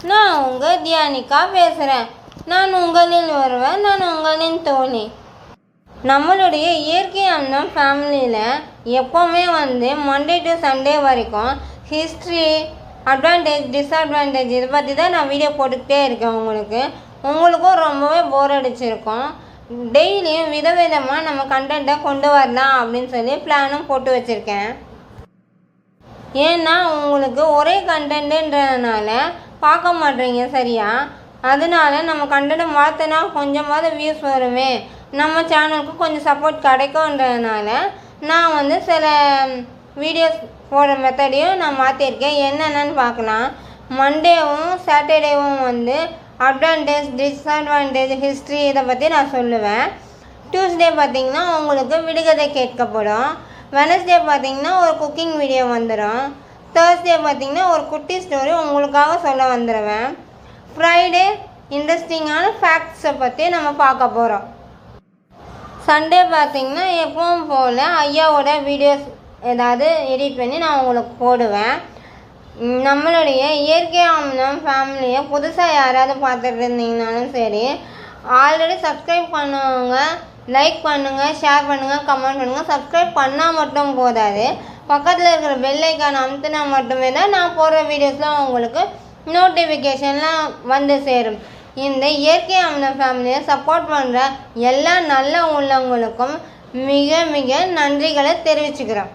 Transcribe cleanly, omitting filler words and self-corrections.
நான் உங்கள் தியானிகா பேசுகிறேன். நான் உங்களின் ஒருவர், நான் உங்களின் தோழி. நம்மளுடைய இயற்கை அண்ணம் ஃபேமிலியில் எப்போவுமே மண்டே டு சண்டே வரைக்கும் ஹிஸ்ட்ரி, அட்வான்டேஜ், டிஸ்அட்வான்டேஜ் இதை பற்றி தான் நான் வீடியோ போட்டுக்கிட்டே இருக்கேன். உங்களுக்கும் ரொம்பவே போர் அடிச்சிருக்கும். டெய்லியும் விதவிதமாக நம்ம கண்டென்ட்டை கொண்டு வரலாம் அப்படின்னு சொல்லி பிளானும் போட்டு வச்சுருக்கேன். ஏன்னா உங்களுக்கு ஒரே கண்டென்ட்டுன்றதுனால பார்க்க மாட்டீங்க சரியா. அதனால நம்ம கண்டென்ட்டை மாற்றினா கொஞ்சமாவது வியூஸ் வருமே, நம்ம சேனலுக்கு கொஞ்சம் சப்போர்ட் கிடைக்கும்ன்றதுனால நான் சில வீடியோஸ் போடுற மெத்தடையும் நான் மாற்றிருக்கேன். என்னென்னு பார்க்கலாம். மண்டேவும் சாட்டர்டேவும் அட்வான்டேஜ், டிஸ்அட்வான்டேஜ், ஹிஸ்ட்ரி இதை பற்றி நான் சொல்லுவேன். டியூஸ்டே பார்த்திங்கன்னா உங்களுக்கு விடுகதை கேட்கப்படும். வெனஸ்டே பார்த்திங்கன்னா ஒரு குக்கிங் வீடியோ வந்துடும். தேர்ஸ்டே பார்த்திங்கன்னா ஒரு குட்டி ஸ்டோரி உங்களுக்காக சொல்ல வந்துடுவேன். ஃப்ரைடே இன்ட்ரெஸ்டிங்கான ஃபேக்ட்ஸை பற்றி நம்ம பார்க்க போகிறோம். சண்டே பார்த்திங்கன்னா எப்பவும் போல் ஐயாவோட வீடியோஸ் ஏதாவது எடிட் பண்ணி நான் உங்களுக்கு போடுவேன். நம்மளுடைய இயற்கை அமிர்தம் ஃபேமிலியை புதுசாக யாராவது பார்த்துட்டு இருந்தீங்கனாலும் சரி, ஆல்ரெடி சப்ஸ்கிரைப் பண்ணுவாங்க, லைக் பண்ணுங்கள், ஷேர் பண்ணுங்கள், கமெண்ட் பண்ணுங்கள். சப்ஸ்கிரைப் பண்ணால் மட்டும் போதாது, பக்கத்தில் இருக்கிற பெல் ஐக்கான் அமுத்தினா மட்டுமே தான் நான் போடுற வீடியோஸ்லாம் உங்களுக்கு நோட்டிஃபிகேஷன்லாம் சேரும். இந்த இயற்கை அமிர்தம் ஃபேமிலியை சப்போர்ட் பண்ணுற எல்லா நல்ல உள்ளவங்களுக்கும் மிக மிக நன்றிகளை தெரிவிச்சுக்கிறேன்.